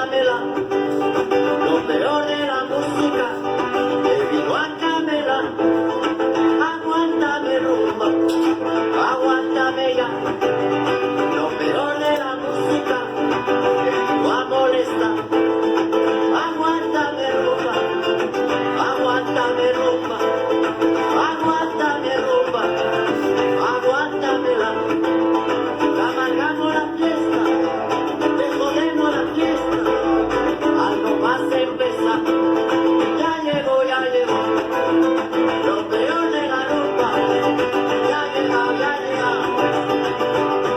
aguántamela, lo peor de la música, aguántamela, aguántame rumba, aguántame ya, lo peor de la música, que va a molestar, aguántame rumba, aguántame rumba, aguántame rumba, aguántamela, la amargamos la fiesta, te jodemos la fiesta, algo más empezar, ya llegó, lo peor de la rumba, ya llega,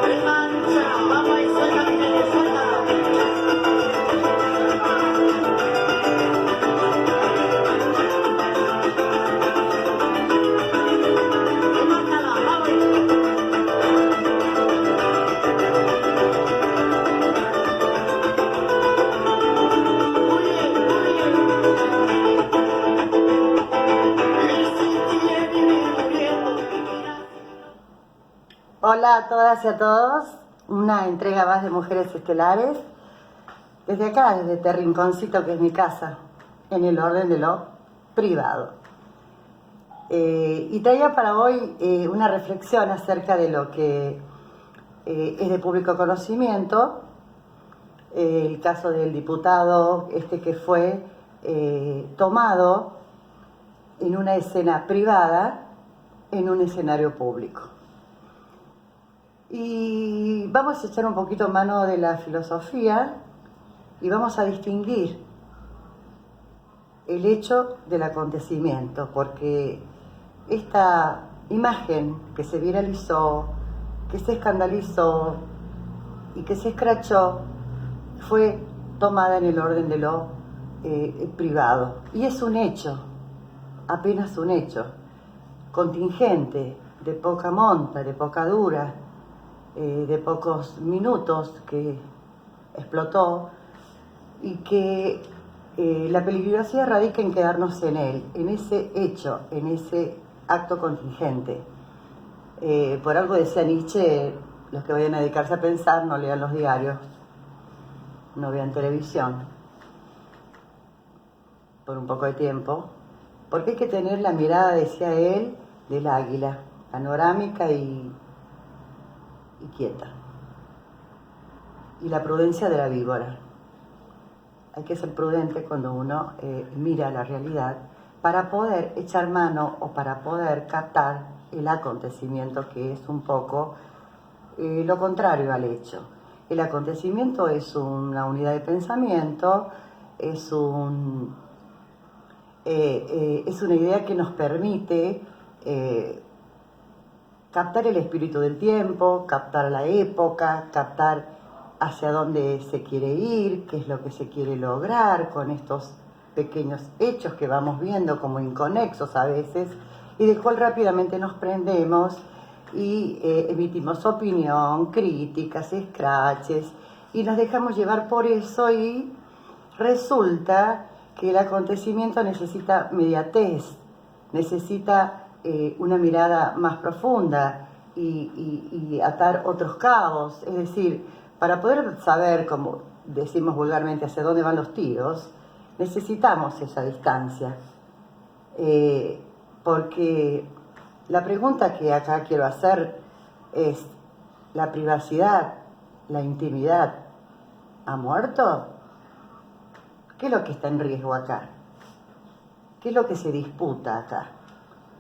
el mancha, vamos y suena, que suena. Hola a todas y a todos, una entrega más de Mujeres Estelares, desde acá, desde este rinconcito que es mi casa, en el orden de lo privado. Y traía para hoy una reflexión acerca de lo que es de público conocimiento, el caso del diputado que fue tomado en una escena privada, en un escenario público. Y vamos a echar un poquito mano de la filosofía y vamos a distinguir el hecho del acontecimiento, porque esta imagen que se viralizó, que se escandalizó y que se escrachó fue tomada en el orden de lo privado. Y es un hecho, apenas un hecho, contingente, de poca monta, de poca dura, de pocos minutos, que explotó, y que la peligrosidad radica en quedarnos en él, en ese hecho, en ese acto contingente. Por algo decía Nietzsche, los que vayan a dedicarse a pensar no lean los diarios, no vean televisión por un poco de tiempo, porque hay que tener la mirada, decía él, del águila, panorámica y quieta, y la prudencia de la víbora. Hay que ser prudente cuando uno mira la realidad para poder echar mano o para poder captar el acontecimiento, que es un poco lo contrario al hecho. El acontecimiento es una unidad de pensamiento, es una idea que nos permite captar el espíritu del tiempo, captar la época, captar hacia dónde se quiere ir, qué es lo que se quiere lograr con estos pequeños hechos que vamos viendo como inconexos a veces, y del cual rápidamente nos prendemos y emitimos opinión, críticas, scratches, y nos dejamos llevar por eso, y resulta que el acontecimiento necesita mediatez, necesita una mirada más profunda y atar otros cabos. Es decir, para poder saber, como decimos vulgarmente, hacia dónde van los tiros, necesitamos esa distancia. Porque la pregunta que acá quiero hacer es: ¿la privacidad, la intimidad, ha muerto? ¿Qué es lo que está en riesgo acá? ¿Qué es lo que se disputa acá?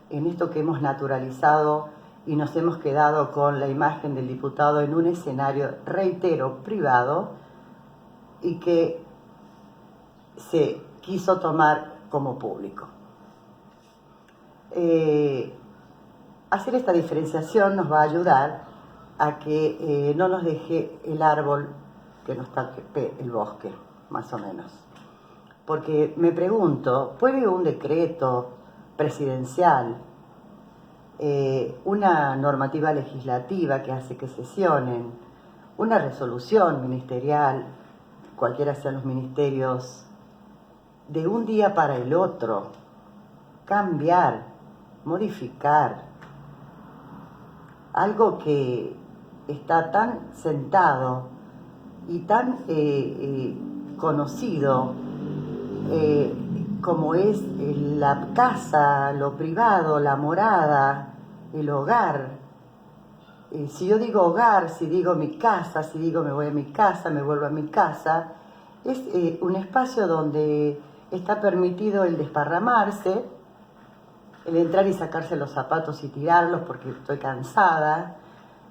En esto que hemos naturalizado y nos hemos quedado con la imagen del diputado en un escenario, reitero, privado, y que se quiso tomar como público. Hacer esta diferenciación nos va a ayudar a que no nos deje el árbol que nos tape el bosque, más o menos. Porque me pregunto, ¿puede un decreto presidencial, una normativa legislativa que hace que sesionen, una resolución ministerial, cualquiera sean los ministerios, de un día para el otro, cambiar, modificar algo que está tan sentado y tan conocido como es la casa, lo privado, la morada, el hogar. Si yo digo hogar, si digo mi casa, si digo me voy a mi casa, me vuelvo a mi casa, es un espacio donde está permitido el desparramarse, el entrar y sacarse los zapatos y tirarlos porque estoy cansada,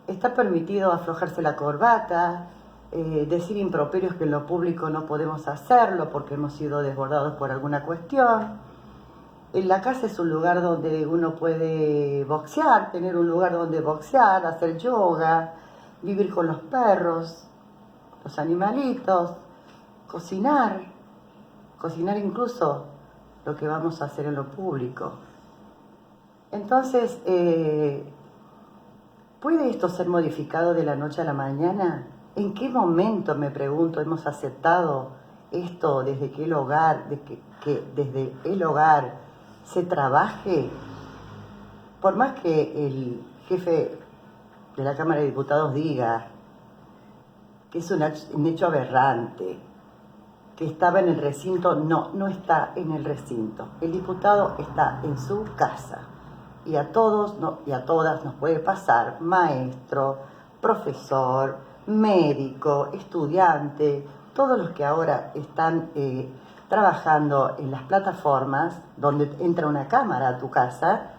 está permitido aflojarse la corbata, decir improperios que en lo público no podemos hacerlo porque hemos sido desbordados por alguna cuestión. En la casa es un lugar donde uno puede boxear, tener un lugar donde boxear, hacer yoga, vivir con los perros, los animalitos, cocinar incluso lo que vamos a hacer en lo público. Entonces, ¿puede esto ser modificado de la noche a la mañana? ¿En qué momento, me pregunto, hemos aceptado esto desde que el hogar, desde el hogar se trabaje? Por más que el jefe de la Cámara de Diputados diga que es un hecho aberrante, que estaba en el recinto, no está en el recinto. El diputado está en su casa. Y a todos y a todas nos puede pasar, maestro, profesor, médico, estudiante, todos los que ahora están trabajando en las plataformas donde entra una cámara a tu casa,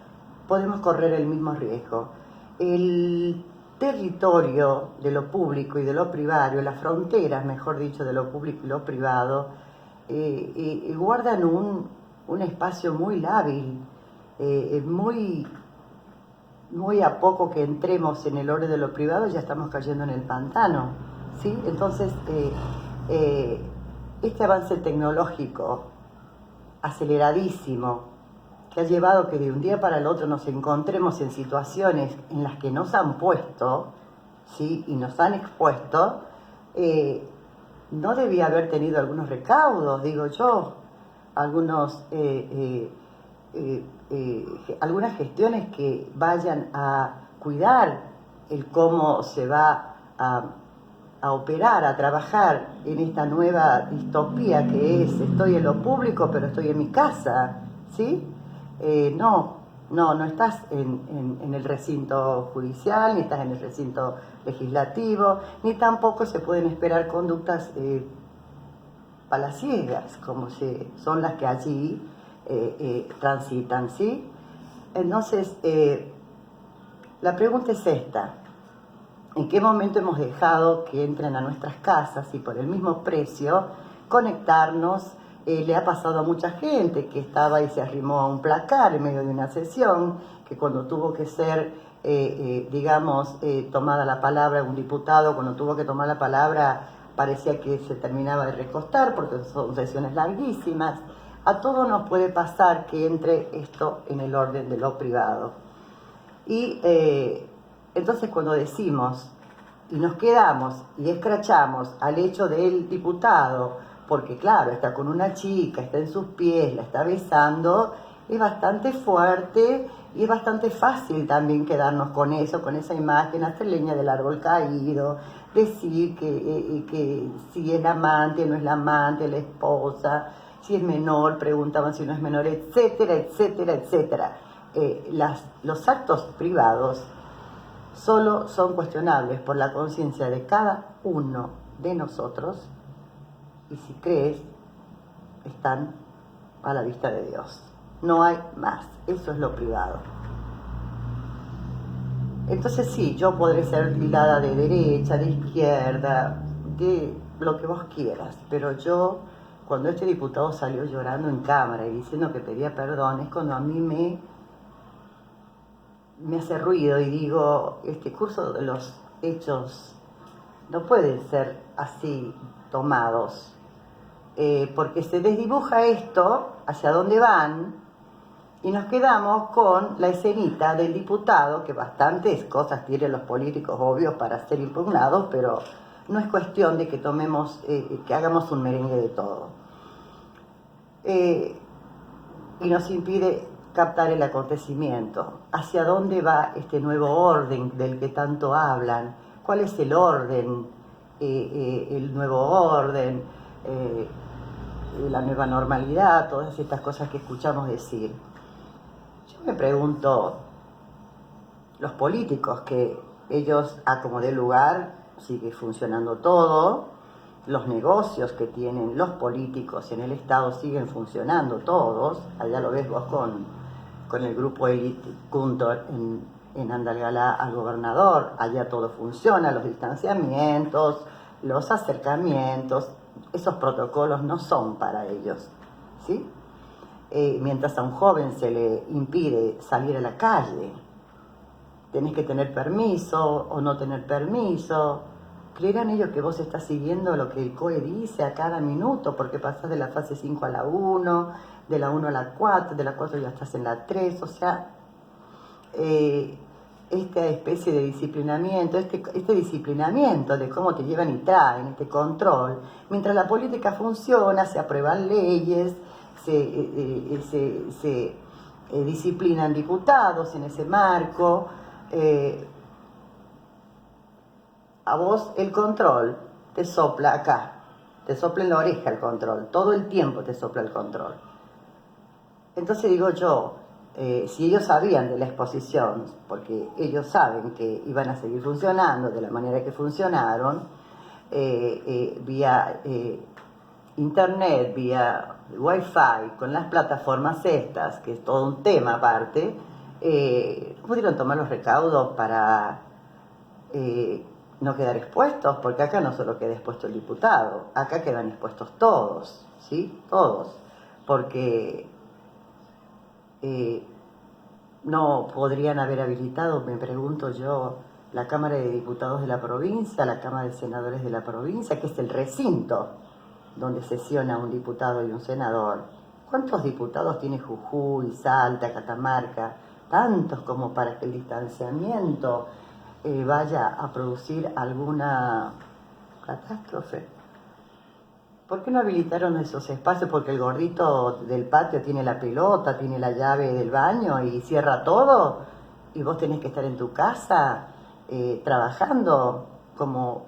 podemos correr el mismo riesgo. El territorio de lo público y de lo privado, las fronteras, mejor dicho, de lo público y lo privado, guardan un espacio muy lábil. Muy a poco que entremos en el orden de lo privado ya estamos cayendo en el pantano, ¿sí? Entonces, este avance tecnológico aceleradísimo que ha llevado que de un día para el otro nos encontremos en situaciones en las que nos han puesto, ¿sí? Y nos han expuesto, no debía haber tenido algunos recaudos, digo yo, algunas gestiones que vayan a cuidar el cómo se va a operar, a trabajar en esta nueva distopía que es estoy en lo público pero estoy en mi casa, ¿sí? No estás en el recinto judicial, ni estás en el recinto legislativo, ni tampoco se pueden esperar conductas palaciegas como son las que allí transitan, ¿sí? Entonces, la pregunta es esta: ¿en qué momento hemos dejado que entren a nuestras casas y por el mismo precio conectarnos? Le ha pasado a mucha gente que estaba y se arrimó a un placar en medio de una sesión, que cuando tuvo que ser, tomada la palabra un diputado, cuando tuvo que tomar la palabra parecía que se terminaba de recostar porque son sesiones larguísimas. A todos nos puede pasar que entre esto en el orden de lo privado. Y entonces cuando decimos y nos quedamos y escrachamos al hecho del diputado, porque claro, está con una chica, está en sus pies, la está besando, es bastante fuerte y es bastante fácil también quedarnos con eso, con esa imagen, hacer leña del árbol caído, decir que si es la amante, no es la amante, la esposa, si es menor, preguntaban si no es menor, etcétera, etcétera, etcétera. Los actos privados solo son cuestionables por la conciencia de cada uno de nosotros y si crees, están a la vista de Dios. No hay más, eso es lo privado. Entonces sí, yo podré ser tildada de derecha, de izquierda, de lo que vos quieras, pero yo, cuando este diputado salió llorando en cámara y diciendo que pedía perdón, es cuando a mí me hace ruido y digo, este curso de los hechos no pueden ser así tomados, porque se desdibuja esto, hacia dónde van, y nos quedamos con la escenita del diputado, que bastantes cosas tienen los políticos obvios para ser impugnados, pero no es cuestión de que tomemos, que hagamos un merengue de todo. Y nos impide captar el acontecimiento. ¿Hacia dónde va este nuevo orden del que tanto hablan? ¿Cuál es el orden? El nuevo orden. la nueva normalidad, todas estas cosas que escuchamos decir. Yo me pregunto, los políticos, que ellos a como dé lugar sigue funcionando todo, los negocios que tienen los políticos en el Estado siguen funcionando todos, allá lo ves vos con el grupo Elite Cuntor en Andalgalá al gobernador, allá todo funciona, los distanciamientos, los acercamientos, esos protocolos no son para ellos, ¿sí? Mientras a un joven se le impide salir a la calle, tenés que tener permiso o no tener permiso. ¿Creerán ellos que vos estás siguiendo lo que el COE dice a cada minuto? Porque pasás de la fase 5 a la 1, de la 1 a la 4, de la 4 ya estás en la 3, o sea, esta especie de disciplinamiento, este disciplinamiento de cómo te llevan y traen, este control, mientras la política funciona, se aprueban leyes, se disciplinan diputados en ese marco. A vos el control te sopla acá, te sopla en la oreja el control, todo el tiempo te sopla el control. Entonces digo yo, si ellos sabían de la exposición, porque ellos saben que iban a seguir funcionando de la manera que funcionaron, vía internet, vía wifi, con las plataformas estas, que es todo un tema aparte, pudieron tomar los recaudos para no quedar expuestos, porque acá no solo queda expuesto el diputado, acá quedan expuestos todos, ¿sí? Todos, porque no podrían haber habilitado, me pregunto yo, la Cámara de Diputados de la provincia, la Cámara de Senadores de la provincia, que es el recinto donde sesiona un diputado y un senador. ¿Cuántos diputados tiene Jujuy, Salta, Catamarca? Tantos como para que el distanciamiento vaya a producir alguna catástrofe. ¿Por qué no habilitaron esos espacios? Porque el gordito del patio tiene la pelota, tiene la llave del baño y cierra todo, y vos tenés que estar en tu casa trabajando. Como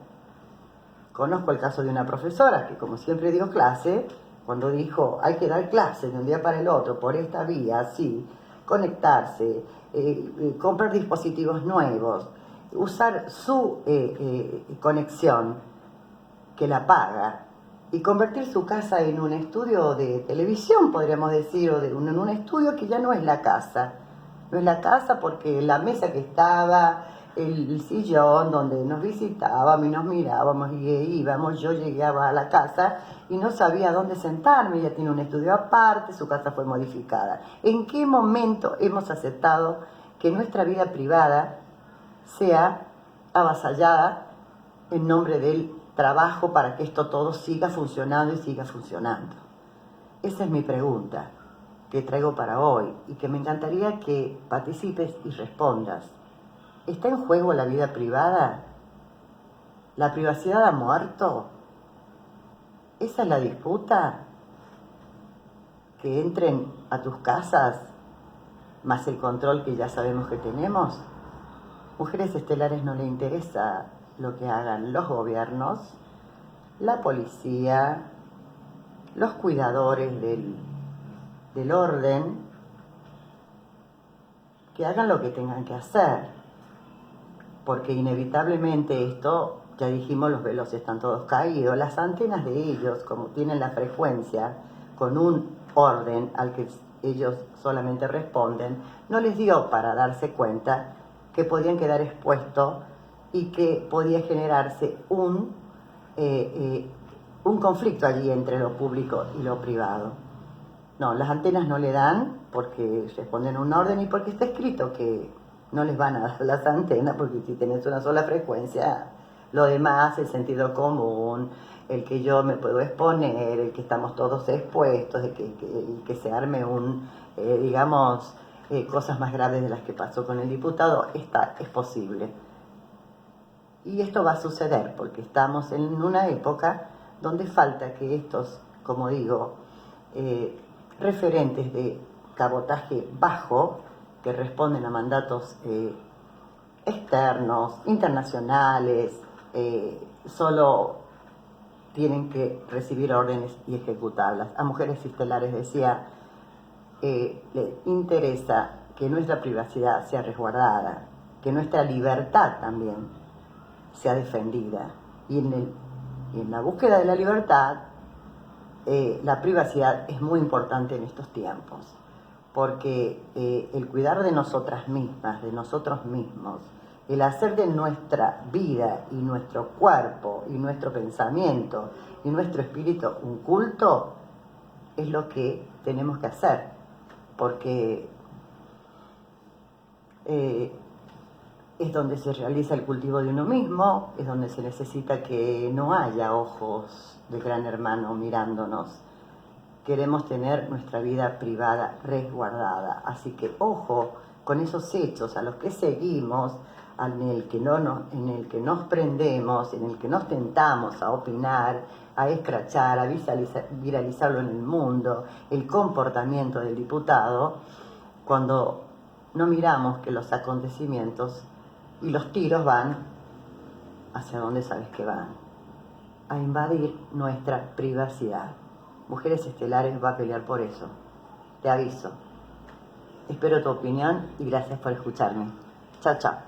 conozco el caso de una profesora que, como siempre dio clase, cuando dijo hay que dar clases de un día para el otro por esta vía, así, conectarse, comprar dispositivos nuevos, usar su conexión, que la paga, y convertir su casa en un estudio de televisión, podríamos decir, o en un estudio que ya no es la casa. No es la casa porque la mesa que estaba, el sillón donde nos visitábamos y nos mirábamos y íbamos, yo llegaba a la casa y no sabía dónde sentarme, ella tiene un estudio aparte, su casa fue modificada. ¿En qué momento hemos aceptado que nuestra vida privada sea avasallada en nombre del trabajo para que esto todo siga funcionando y siga funcionando? Esa es mi pregunta que traigo para hoy y que me encantaría que participes y respondas. ¿Está en juego la vida privada? ¿La privacidad ha muerto? ¿Esa es la disputa? ¿Que entren a tus casas más el control que ya sabemos que tenemos? Mujeres Estelares no le interesa lo que hagan los gobiernos, la policía, los cuidadores del orden, que hagan lo que tengan que hacer, porque inevitablemente esto, ya dijimos, los velos están todos caídos, las antenas de ellos, como tienen la frecuencia con un orden al que ellos solamente responden, no les dio para darse cuenta que podían quedar expuestos y que podía generarse un conflicto allí entre lo público y lo privado. No, las antenas no le dan porque responden a un orden y porque está escrito que no les van a dar las antenas, porque si tenés una sola frecuencia, lo demás, el sentido común, el que yo me puedo exponer, el que estamos todos expuestos, el que se arme cosas más graves de las que pasó con el diputado, es posible. Y esto va a suceder porque estamos en una época donde falta que estos, como digo, referentes de cabotaje bajo, que responden a mandatos externos, internacionales, solo tienen que recibir órdenes y ejecutarlas. A Mujeres Estelares decía, le interesa que nuestra privacidad sea resguardada, que nuestra libertad también sea defendida. Y en la búsqueda de la libertad, la privacidad es muy importante en estos tiempos, porque el cuidar de nosotras mismas, de nosotros mismos, el hacer de nuestra vida y nuestro cuerpo y nuestro pensamiento y nuestro espíritu un culto, es lo que tenemos que hacer, porque es donde se realiza el cultivo de uno mismo, es donde se necesita que no haya ojos de gran hermano mirándonos. Queremos tener nuestra vida privada resguardada, así que ojo con esos hechos a los que seguimos, en el que nos prendemos, en el que nos tentamos a opinar, a escrachar, a viralizarlo en el mundo, el comportamiento del diputado, cuando no miramos que los acontecimientos y los tiros van hacia donde sabes que van, a invadir nuestra privacidad. Mujeres Estelares va a pelear por eso, te aviso. Espero tu opinión y gracias por escucharme. Chao, chao.